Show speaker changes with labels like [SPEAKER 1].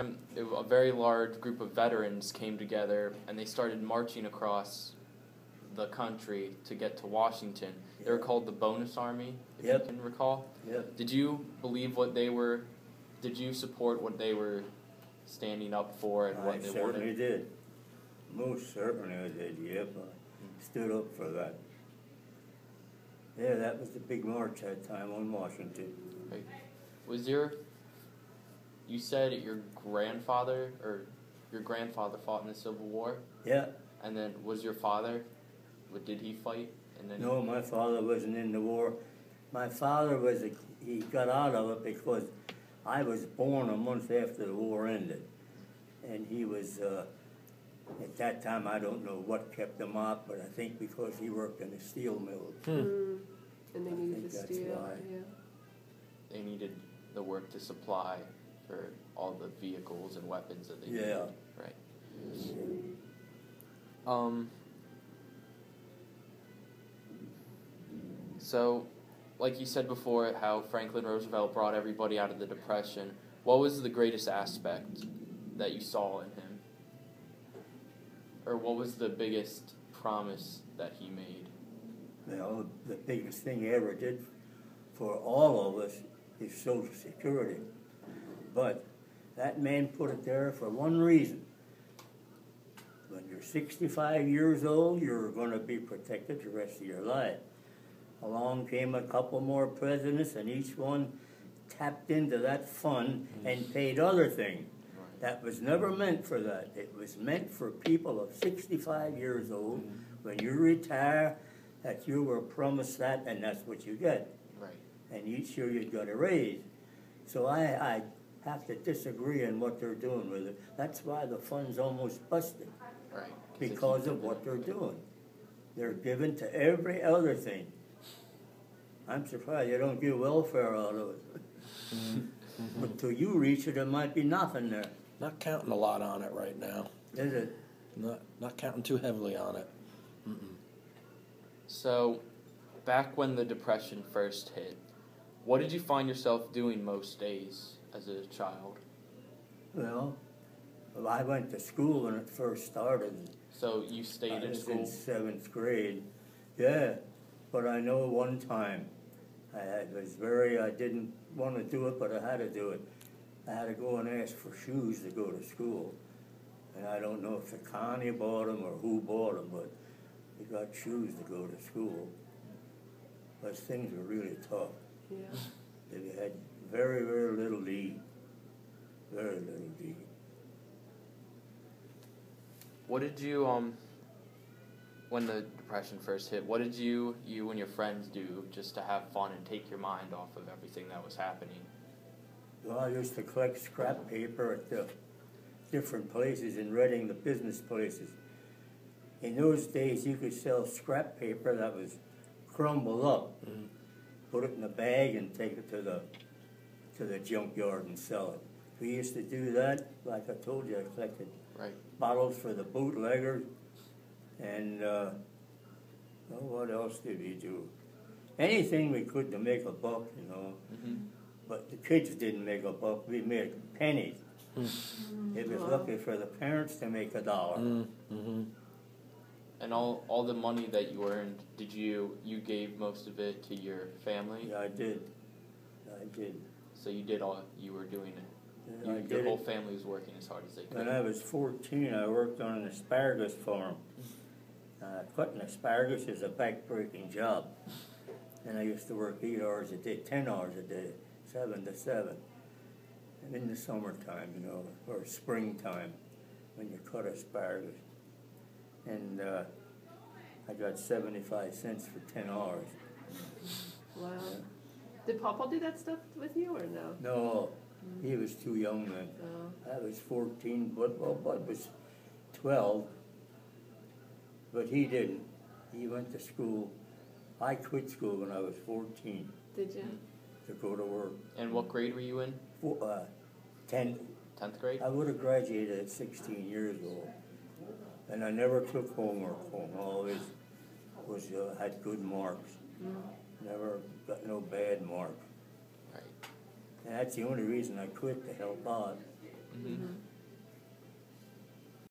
[SPEAKER 1] A very large group of veterans came together and they started marching across the country to get to Washington. They were called the Bonus Army, if you can recall.
[SPEAKER 2] Yep.
[SPEAKER 1] Did you believe what they were? Did you support what they were standing up for and what they wanted?
[SPEAKER 2] I certainly did. Most certainly I did, yep. I stood up for that. Yeah, that was the big march that time on Washington.
[SPEAKER 1] Right. You said your grandfather fought in the Civil War?
[SPEAKER 2] Yeah.
[SPEAKER 1] And then was your father, did he fight?
[SPEAKER 2] No, my father wasn't in the war. My father he got out of it because I was born a month after the war ended. And he was, at that time, I don't know what kept him out, but I think because he worked in a steel mill.
[SPEAKER 3] And they needed the steel, yeah.
[SPEAKER 1] They needed the work to supply for all the vehicles and weapons that they needed.
[SPEAKER 2] Yeah.
[SPEAKER 1] Right. So, like you said before, how Franklin Roosevelt brought everybody out of the Depression, what was the greatest aspect that you saw in him? Or what was the biggest promise that he made?
[SPEAKER 2] Well, the biggest thing he ever did for all of us is Social Security. But that man put it there for one reason. When you're 65 years old, you're going to be protected the rest of your life. Along came a couple more presidents, and each one tapped into that fund and paid other things. That was never meant for that. It was meant for people of 65 years old. When you retire, that you were promised that, and that's what you get.
[SPEAKER 1] Right.
[SPEAKER 2] And each year you got a raise. So I have to disagree on what they're doing with it. That's why the fund's almost busted.
[SPEAKER 1] Right.
[SPEAKER 2] Because of what they're doing. They're given to every other thing. I'm surprised they don't get welfare out of it. But till you reach it, there might be nothing there.
[SPEAKER 4] Not counting a lot on it right now.
[SPEAKER 2] Is it?
[SPEAKER 4] Not counting too heavily on it.
[SPEAKER 1] So, back when the Depression first hit, what did you find yourself doing most days as a child?
[SPEAKER 2] Well, I went to school when it first started.
[SPEAKER 1] So you stayed in school?
[SPEAKER 2] I was in 7th grade. Yeah, but I know one time I didn't want to do it, but I had to do it. I had to go and ask for shoes to go to school. And I don't know if the county bought them or who bought them, but we got shoes to go to school. But things were really tough.
[SPEAKER 3] Yeah.
[SPEAKER 2] They had very, very little to eat. Very little to eat.
[SPEAKER 1] What did you, when the Depression first hit, what did you and your friends do just to have fun and take your mind off of everything that was happening?
[SPEAKER 2] Well, I used to collect scrap paper at the different places in Reading, the business places. In those days, you could sell scrap paper that was crumbled up, put it in a bag and take it to the junkyard and sell it. We used to do that. Like I told you, I collected bottles for the bootleggers, and what else did we do? Anything we could to make a buck, you know. But the kids didn't make a buck. We made pennies. It was lucky for the parents to make $1.
[SPEAKER 1] And all the money that you earned, you gave most of it to your family?
[SPEAKER 2] Yeah, I did.
[SPEAKER 1] So you were doing it.
[SPEAKER 2] Yeah,
[SPEAKER 1] your whole family was working as hard as they could.
[SPEAKER 2] When I was 14, I worked on an asparagus farm. Cutting asparagus is a back-breaking job. And I used to work 8 hours a day, 10 hours a day, 7 to 7. And in the summertime, you know, or springtime, when you cut asparagus. And I got 75 cents for 10 hours.
[SPEAKER 3] Wow. Did Papa do that stuff with you or no?
[SPEAKER 2] No, he was too young then. I was 14, Bud was 12, but he didn't. He went to school. I quit school when I was 14.
[SPEAKER 3] Did you?
[SPEAKER 2] To go to work.
[SPEAKER 1] And what grade were you in?
[SPEAKER 2] 10th.
[SPEAKER 1] 10th grade?
[SPEAKER 2] I would have graduated at 16 years old. And I never took homework home. I always had good marks. Never got no bad marks.
[SPEAKER 1] Right.
[SPEAKER 2] And that's the only reason I quit, to help out.